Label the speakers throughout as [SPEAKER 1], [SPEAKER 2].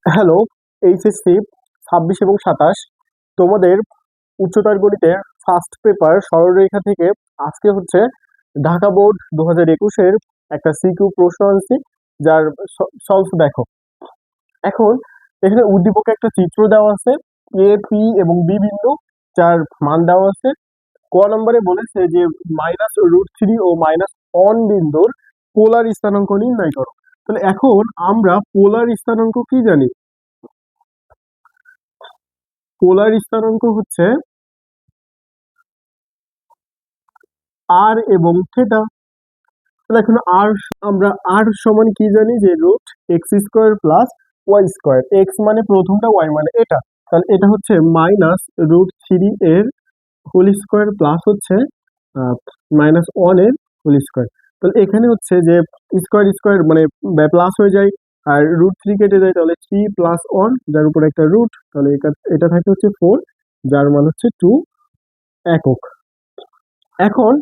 [SPEAKER 1] Hello, HSC ২৬ এবং ২৭ তোমাদের উচ্চতর গণিতের ফার্স্ট পেপার সরলরেখা থেকে আজকে হচ্ছে ঢাকা বোর্ড ২০২১-এর একটা সিকিউ প্রশ্ন আনছি, যার সলভ দেখো। এখন এখানে উদ্দীপকে একটা চিত্র দেওয়া আছে, এ পি এবং বি বিন্দু, যার মান দেওয়া আছে। ক নম্বরে বলেছে যে -√3 ও -1 বিন্দুর পোলার স্থানাঙ্ক নির্ণয় করো। তাহলে এখন আমরা পোলার স্থানাঙ্ক কি জানি? পোলার স্থানাঙ্ক হচ্ছে আর এবং থিটা। তাহলে এখন আমরা আর সমান কি জানি, যে √x² + y²। এক্স মানে প্রথমটা, ওয়াই মানে এটা। তাহলে এটা হচ্ছে -√3 এর হোল স্কোয়ার প্লাস হচ্ছে -1 এর হোল স্কোয়ার। তাহলে এখানে হচ্ছে যে স্কোয়ার স্কোয়ার মানে প্লাস হয়ে যায়, আর √3 কেটে যায়, তাহলে 3 + 1 যার উপর একটা রুট, তাহলে এটা থাকে হচ্ছে 4, যার মান হচ্ছে 2 একক। এখন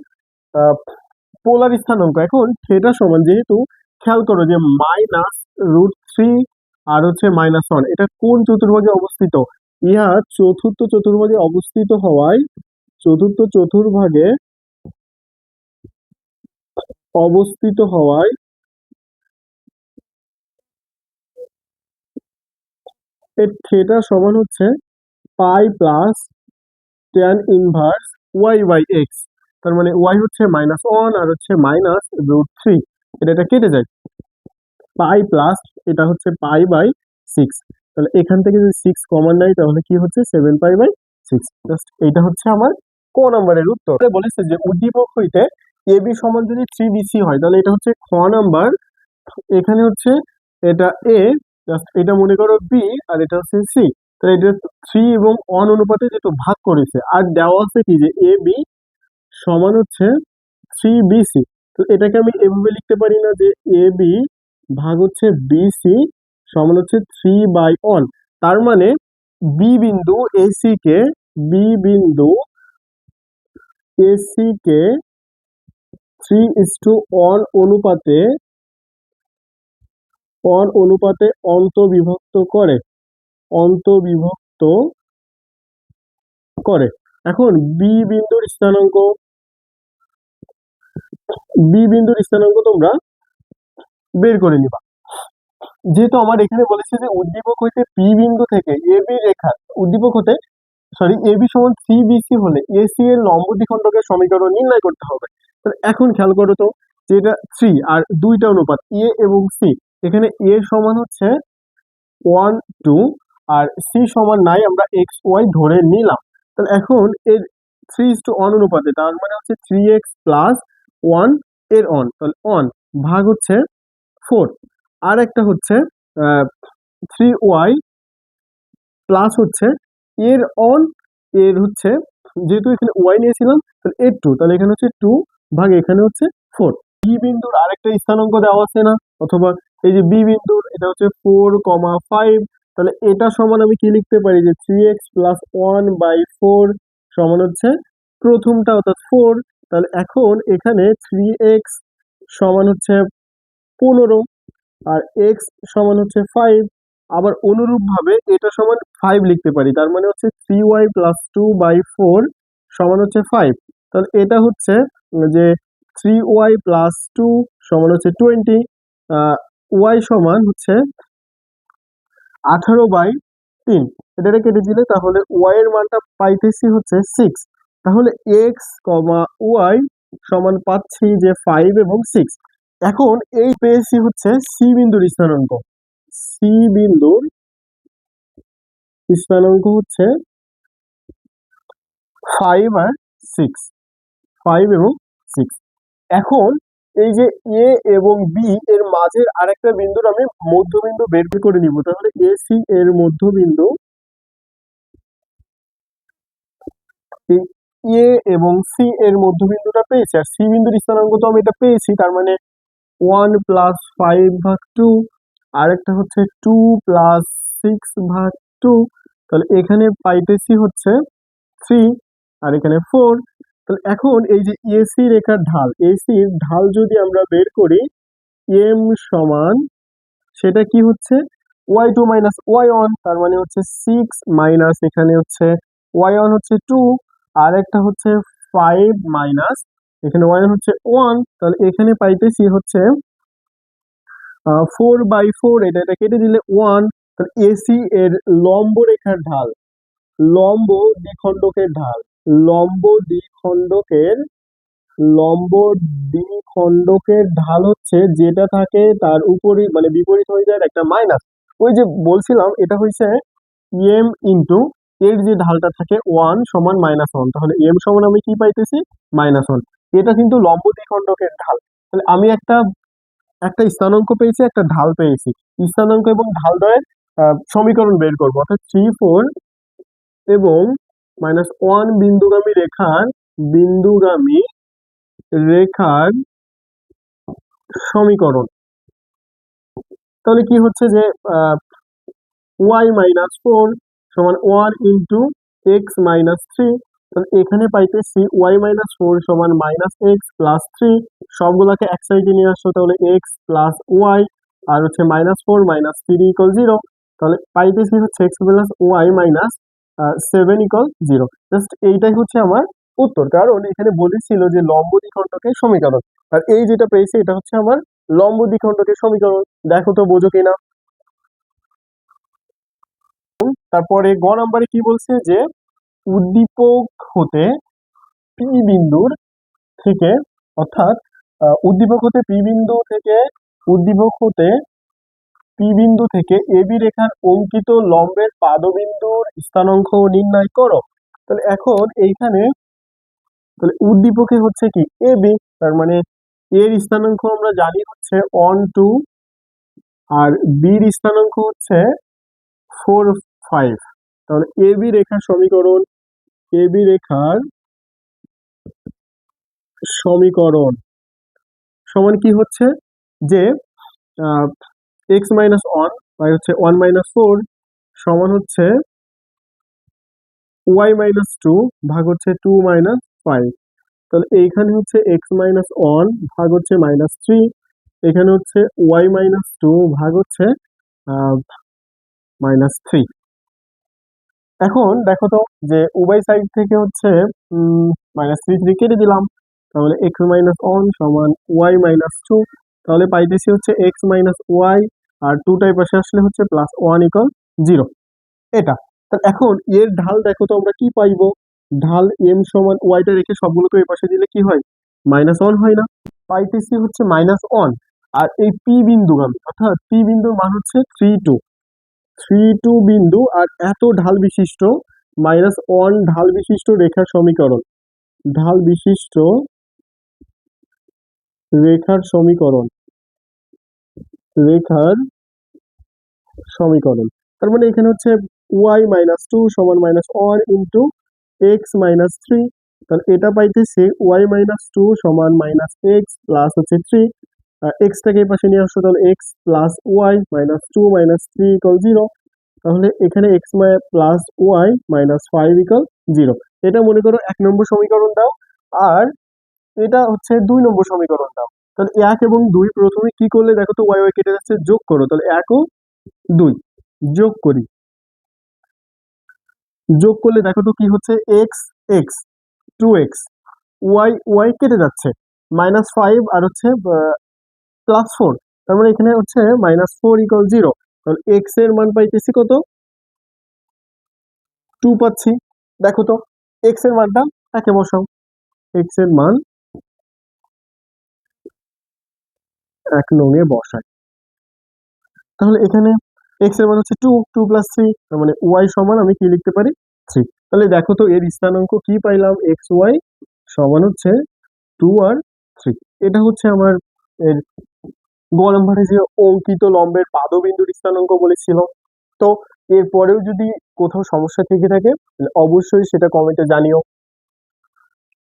[SPEAKER 1] পোলার স্থানাঙ্ক, এখন থিটা সমান, যেহেতু খেয়াল করো যে -√3 আর হচ্ছে -1, এটা কোন চতুর্ভাগে অবস্থিত? ইহা চতুর্থ চতুর্ভাগে অবস্থিত হওয়ায় চতুর্থ চতুর্ভাগে অবস্থিত হওয়ায় এর থিটা সমান হচ্ছে পাই প্লাস tan ইনভার্স y/x। তার মানে y হচ্ছে -1 আর হচ্ছে -√3, এটা কেটে যায়, পাই প্লাস এটা হচ্ছে পাই/6। তাহলে এখান থেকে যদি 6 কমন নেয় তাহলে কি হচ্ছে 7π/6। জাস্ট এটা হচ্ছে আমার ক নম্বরের উত্তর। বলেছে যে উদ্দীপক হইতে এবি সমান যদি 3BC হয়, তাহলে এটা হচ্ছে খ নাম্বার। এখানে হচ্ছে এটা এ, জাস্ট এটা মনে করো বি, আর এটা হচ্ছে সি। তাহলে এটা 3 এবং 1 অনুপাতে যেহেতু ভাগ করেছে, আর দেওয়া আছে কি যে এ বি সমান হচ্ছে 3BC। তো এটাকে আমি এভাবে লিখতে পারি না যে এ বি ভাগ হচ্ছে বিসি সমান হচ্ছে 3/1। তার মানে বি বিন্দু এসি কে বি বিন্দু এসি কে 3:1 অনুপাতে অন্তবিভক্ত করে। এখন বি বিন্দুর স্থানাঙ্ক তোমরা বের করে নিবা। যেহেতু আমার এখানে বলেছে যে উদ্দীপক হইতে পি বিন্দু থেকে এবি রেখা, উদ্দীপক হতে এবি সমান 3BC হলে এসি এর লম্ব দ্বিখণ্ডকের সমীকরণ নির্ণয় করতে হবে। তাহলে এখন খেয়াল করো তো, যে এটা 3 আর দুইটা অনুপাত এ এবং সি। এখানে এ সমান হচ্ছে 1 2 আর সি সমান নাই, আমরা এক্স ওয়াই ধরে নিলাম। তাহলে এখন এর 3:1 অনুপাতে, তার মানে হচ্ছে 3x + 1 এর অন, তাহলে অন ভাগ হচ্ছে 4। আর একটা হচ্ছে 3y প্লাস হচ্ছে এর অন, এর হচ্ছে যেহেতু এখানে ওয়াই নিয়েছিলাম তাহলে এর 2, তাহলে এখানে হচ্ছে 2 ভাগ এখানে হচ্ছে 4। বি বিন্দুর আরেকটা স্থানাঙ্ক দেওয়া আছে না, অথবা এই যে বি বিন্দুর এটা হচ্ছে 4,5। তাহলে এটা সমান আমি কি লিখতে পারি, যে 3x + 1/4 সমান হচ্ছে প্রথমটা অর্থাৎ 4। তাহলে এখন এখানে 3x সমান হচ্ছে 15 আর x সমান হচ্ছে 5। আবার অনুরূপ ভাবে এটা সমান 5 লিখতে পারি, তার মানে হচ্ছে 3y + 2/4 সমান হচ্ছে 5। তাহলে এটা হচ্ছে যে 3y + 2 সমান হচ্ছে 20। y সমান হচ্ছে 18/3। এটা কেটে দিলে তাহলে y এর মানটা পাইতেছি হচ্ছে 6। তাহলে x, y সমান পাচ্ছি যে 5 এবং 6। এখন এই পেয়েছি হচ্ছে সি বিন্দুর স্থানাঙ্ক। সি বিন্দুর স্থানাঙ্ক হচ্ছে 5 আর 6, 5 এবং 6। এখন এই যে এ এবং বি এর মাঝের আরেকটা বিন্দুর আমি মধ্যবিন্দু বের করে নিব। তাহলে এ সি এর মধ্যবিন্দু, এই এ এবং সি এর মধ্যবিন্দুটা পেয়েছি, আর সি বিন্দুর স্থানাঙ্ক তো আমি এটা পেয়েছি, তার মানে 1 + 5/2, আর একটা হচ্ছে 2 + 6/2। তাহলে এখানে পাইতেছি হচ্ছে 3 আর এখানে 4। তাহলে এখন এই যে এসি রেখার ঢাল, এসির ঢাল যদি আমরা বের করি, এম সমান সেটা কি হচ্ছে y2 মাইনাস y1, তার মানে হচ্ছে 6 মাইনাস এখানে হচ্ছে y1 হচ্ছে 2, আর একটা হচ্ছে 5 মাইনাস এখানে y1 হচ্ছে 1, তাহলে এখানে পাইতেছি হচ্ছে 4/4, এটা কেটে দিলে 1, তাহলে এসি এর লম্ব রেখার ঢাল, লম্ব দ্বিখণ্ডকের ঢাল, লম্ব দ্বিখণ্ডকের লম্ব দ্বিখণ্ডকের ঢাল হচ্ছে যেটা থাকে তার উপরই মানে বিপরীত হয়ে যায় একটা মাইনাস। ওই যে বলছিলাম এটা হচ্ছে এম ইন্টু এর যে ঢালটা থাকে 1 সমান -1, তাহলে এম সমান আমি কি পাইতেছি -1। এটা কিন্তু লম্ব দ্বিখণ্ডকের ঢাল। তাহলে আমি একটা একটা স্থানাঙ্ক পেয়েছি, একটা ঢাল পেয়েছি, স্থানাঙ্ক এবং ঢাল দ্বয়ের সমীকরণ বের করবো, অর্থাৎ 3, 4 এবং -1 বিন্দুগামী রেখার সমীকরণ। তাহলে কি হচ্ছে যে y-4 সমান 1 ইন্টু x-3, তাহলে এখানে পাইতেছি y-4 সমান -x প্লাস 3, সবগুলাকে এক সাইডে নিয়ে আসো, তাহলে x প্লাস y আর হচ্ছে -4 -3 = 0, তাহলে পাইতেছি হচ্ছে x plus y minus 7 = 0। Just এইটাই হচ্ছে আমার উত্তর, কারণ এখানে বলেছিল যে লম্ব দ্বিখণ্ডকের সমীকরণ, আর এই যেটা পেয়েছি এটা হচ্ছে আমার লম্ব দ্বিখণ্ডকের সমীকরণ। দেখো তো বোঝো কিনা। তারপরে গ নাম্বারে কি বলছে যে উদ্দীপক হতে পি বিন্দুর থেকে, অর্থাৎ উদ্দীপক হতে পি বিন্দু থেকে উদ্দীপক হতে পি বিন্দু থেকে এবি রেখার অঙ্কিত লম্বের পাদবিন্দুর স্থানাঙ্ক নির্ণয় করো। তাহলে এখন এইখানে তাহলে উদ্দীপকে হচ্ছে কি এবি, তার মানে এর স্থানাঙ্ক আমরা জানি হচ্ছে 1, 2, আর বির স্থানাঙ্ক হচ্ছে 4, 5। তাহলে এবি রেখার সমীকরণ, এবি রেখার সমীকরণ সমান কি হচ্ছে যে x-1 বাই হচ্ছে 1-4 সমান হচ্ছে y-2 ভাগ হচ্ছে 2-5। তাহলে এইখানে হচ্ছে x-1 ভাগ হচ্ছে -3, এখানে হচ্ছে y-2 ভাগ হচ্ছে -3। এখন দেখো তো যে উভয় সাইড থেকে হচ্ছে -3 কেটে দিলাম, তাহলে x-1 সমান y-2, তাহলে পাইতেছি হচ্ছে x-y, আর 2টাই পাশে আসলে হচ্ছে +1 = 0। এটা তাহলে এখন এর ঢাল দেখো তো আমরা কি পাইবো, ঢাল m সমান ওয়াইটা রেখে সবগুলোকে এই পাশে দিলে কি হয় -1 হয় না, পাইতেছি হচ্ছে -1। আর এই পি বিন্দুগামী অর্থাৎ পি বিন্দুর মান হচ্ছে 3, 2, 3, 2 বিন্দু আর এত ঢাল বিশিষ্ট -1 ঢাল বিশিষ্ট রেখার সমীকরণ, ঢাল বিশিষ্ট রেখার সমীকরণ, রেখার সমীকরণ। তার মানে এখানে হচ্ছে y-2 সমান -1 ইন্টু x-3, তাহলে এটা পাইতেছে y-2 সমান -x প্লাস হচ্ছে 3, এক্সটাকে এই পাশে নিয়ে আসো, তাহলে x প্লাস y -2 -3 = 0, তাহলে এখানে x প্লাস y -5 = 0। এটা মনে করো 1 নম্বর সমীকরণ দাও, আর এটা হচ্ছে 2 নম্বর সমীকরণ দাও। তাহলে 1 এবং 2 প্রথমে কি করলে দেখো তো y কেটে যাচ্ছে, যোগ করো, তাহলে 1 ও 2 যোগ করি, যোগ করলে দেখো তো কি হচ্ছে x x 2x, y কেটে যাচ্ছে, -5 আর হচ্ছে +4, তার মানে এখানে হচ্ছে -4 = 0, তাহলে x এর মান পাইতেছি কত 2 পাচ্ছি। দেখো তো x এর মানটা একে বসাও, x এর মান 1 নং-এ বসাই, তাহলে এখানে x এর মান হচ্ছে 2, 2 + 3, তার মানে y সমান আমি কি লিখতে পারি 3। তাহলে দেখো তো এর স্থানাঙ্ক কি পাইলাম, xy সমান হচ্ছে 2 আর 3। এটা হচ্ছে আমার এর গ নম্বরে যে অঙ্কিত লম্বের পাদবিন্দুর স্থানাঙ্ক বলেছিল। তো এরপরেও যদি কোথাও সমস্যা থেকে থাকে তাহলে অবশ্যই সেটা কমেন্টে জানিও।